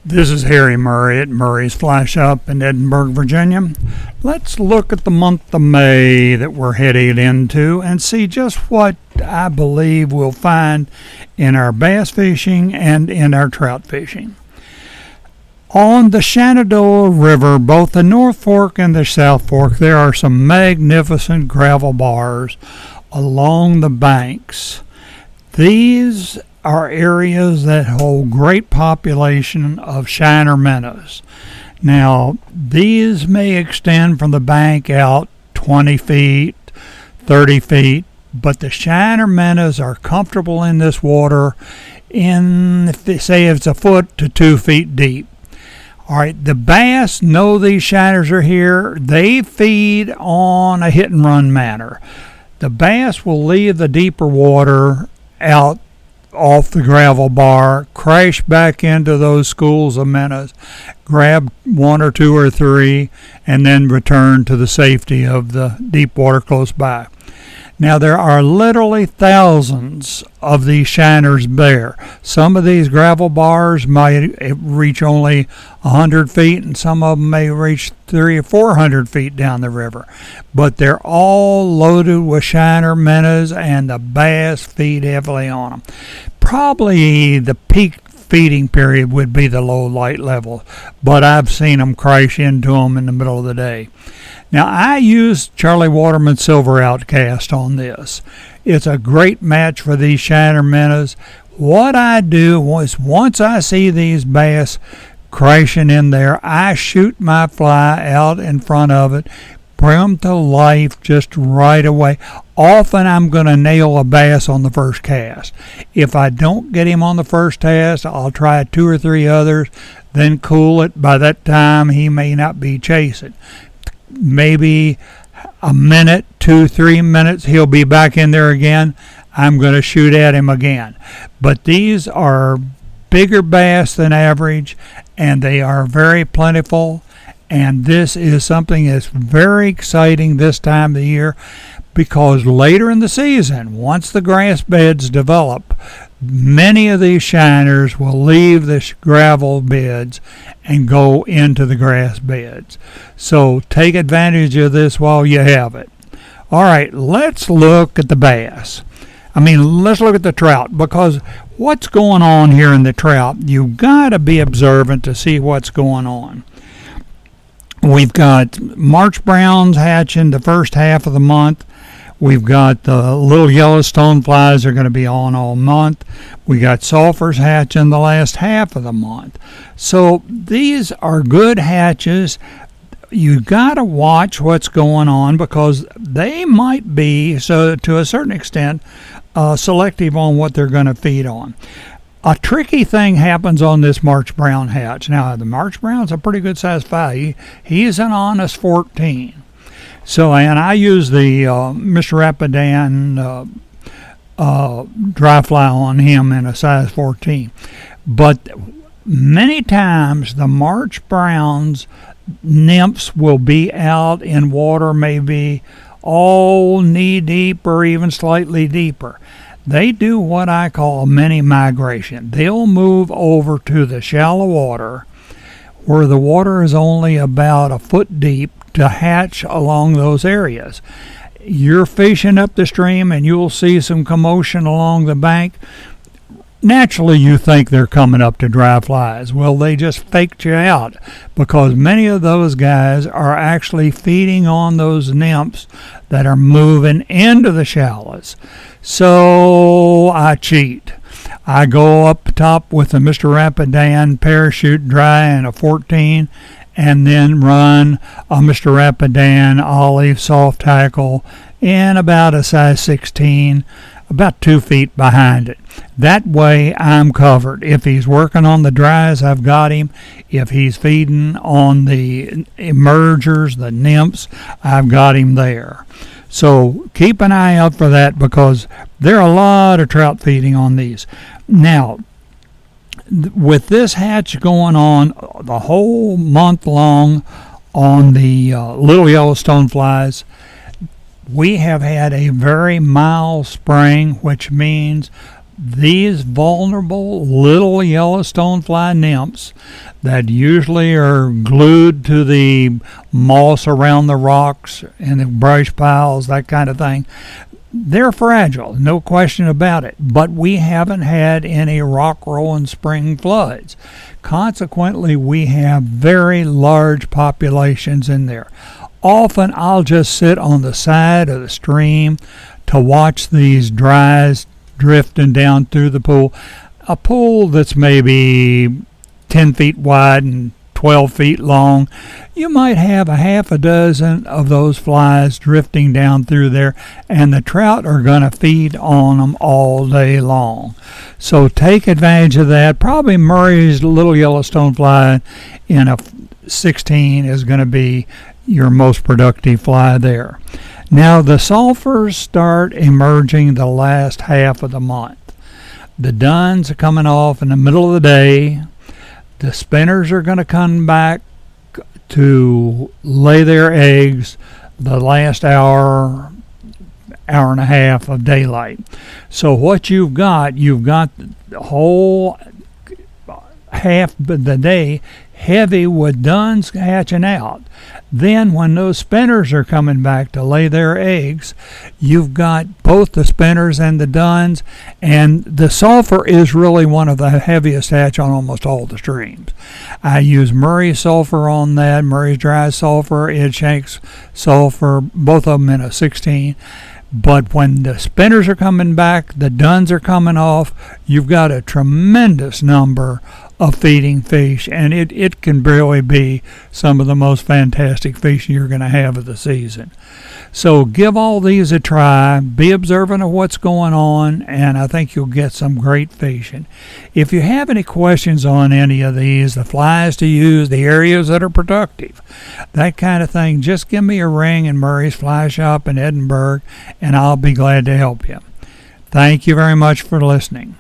This is Harry Murray at Murray's Fly Shop in Edinburgh, Virginia. Let's look at the month of May that we're headed into and see just what I believe we'll find in our bass fishing and in our trout fishing. On the Shenandoah River, both the North Fork and the South Fork, there are some magnificent gravel bars along the banks. These are areas that hold great population of shiner minnows. Now, these may extend from the bank out 20 feet, 30 feet, but the shiner minnows are comfortable in this water if they say it's a foot to 2 feet deep. All right, the bass know these shiners are here. They feed on a hit and run manner. The bass will leave the deeper water out off the gravel bar, crash back into those schools of minnows, grab one or two or three, and then return to the safety of the deep water close by. Now, there are literally thousands of these shiners there. Some of these gravel bars might reach only 100 feet, and some of them may reach 300 or 400 feet down the river. But they're all loaded with shiner minnows, and the bass feed heavily on them. Probably the peak feeding period would be the low light level, but I've seen them crash into them in the middle of the day. Now, I use Charlie Waterman's Silver Outcast on this. It's a great match for these shiner minnows. What I do is once I see these bass crashing in there, I shoot my fly out in front of it, bring them to life just right away. Often I'm going to nail a bass on the first cast. If I don't get him on the first cast, I'll try 2 or 3 others, then cool it. By that time, he may not be chasing. Maybe a minute, 2-3 minutes, he'll be back in there again. I'm going to shoot at him again. But these are bigger bass than average, and they are very plentiful. And this is something that's very exciting this time of the year, because later in the season, once the grass beds develop, many of these shiners will leave the gravel beds and go into the grass beds. So take advantage of this while you have it. All right, let's look at the bass. Let's look at the trout, because what's going on here in the trout, you've got to be observant to see what's going on. We've got March browns hatching the first half of the month. We've got the little yellow stoneflies are going to be on all month. We got sulfurs hatching the last half of the month. So these are good hatches. You got to watch what's going on, because they might be, so to a certain extent, selective on what they're going to feed on. A tricky thing happens on this March brown hatch. Now, the March brown's a pretty good size fly. He's an honest 14. So, and I use the Mr. Rapidan dry fly on him in a size 14. But many times the March browns nymphs will be out in water maybe all knee deep or even slightly deeper. They do what I call a mini migration. They'll move over to the shallow water where the water is only about a foot deep to hatch along those areas. You're fishing up the stream and you'll see some commotion along the bank. Naturally, you think they're coming up to dry flies. Well, they just faked you out, because many of those guys are actually feeding on those nymphs that are moving into the shallows. So I cheat. I go up top with a Mr. Rapidan parachute dry and a 14, and then run a Mr. Rapidan olive soft tackle in about a size 16, about 2 feet behind it. That way I'm covered. If he's working on the dries, I've got him. If he's feeding on the emergers, the nymphs, I've got him there. So keep an eye out for that, because there are a lot of trout feeding on these. Now, with this hatch going on the whole month long on the little yellow stoneflies, we have had a very mild spring, which means these vulnerable little yellow stonefly nymphs that usually are glued to the moss around the rocks and the brush piles, that kind of thing, they're fragile, no question about it. But we haven't had any rock rolling spring floods. Consequently, we have very large populations in there. Often I'll just sit on the side of the stream to watch these dries drifting down through the pool. A pool that's maybe 10 feet wide and 12 feet long. You might have a half a dozen of those flies drifting down through there, and the trout are going to feed on them all day long. So take advantage of that. Probably Murray's little yellow stonefly in a 16 is going to be your most productive fly there. Now the sulfurs start emerging the last half of the month. The duns are coming off in the middle of the day. The spinners are going to come back to lay their eggs the last hour and a half of daylight. So what you've got the whole half of the day heavy with duns hatching out. Then when those spinners are coming back to lay their eggs, you've got both the spinners and the duns, and the sulfur is really one of the heaviest hatch on almost all the streams. I use Murray's sulfur on that, Murray's dry sulfur, Edshanks sulfur, both of them in a 16. But when the spinners are coming back, the duns are coming off, you've got a tremendous number of feeding fish, and it can really be some of the most fantastic fishing you're going to have of the season. So give all these a try, be observant of what's going on, and I think you'll get some great fishing. If you have any questions on any of these, the flies to use, the areas that are productive, that kind of thing, just give me a ring in Murray's Fly Shop in Edinburgh, and I'll be glad to help you. Thank you very much for listening.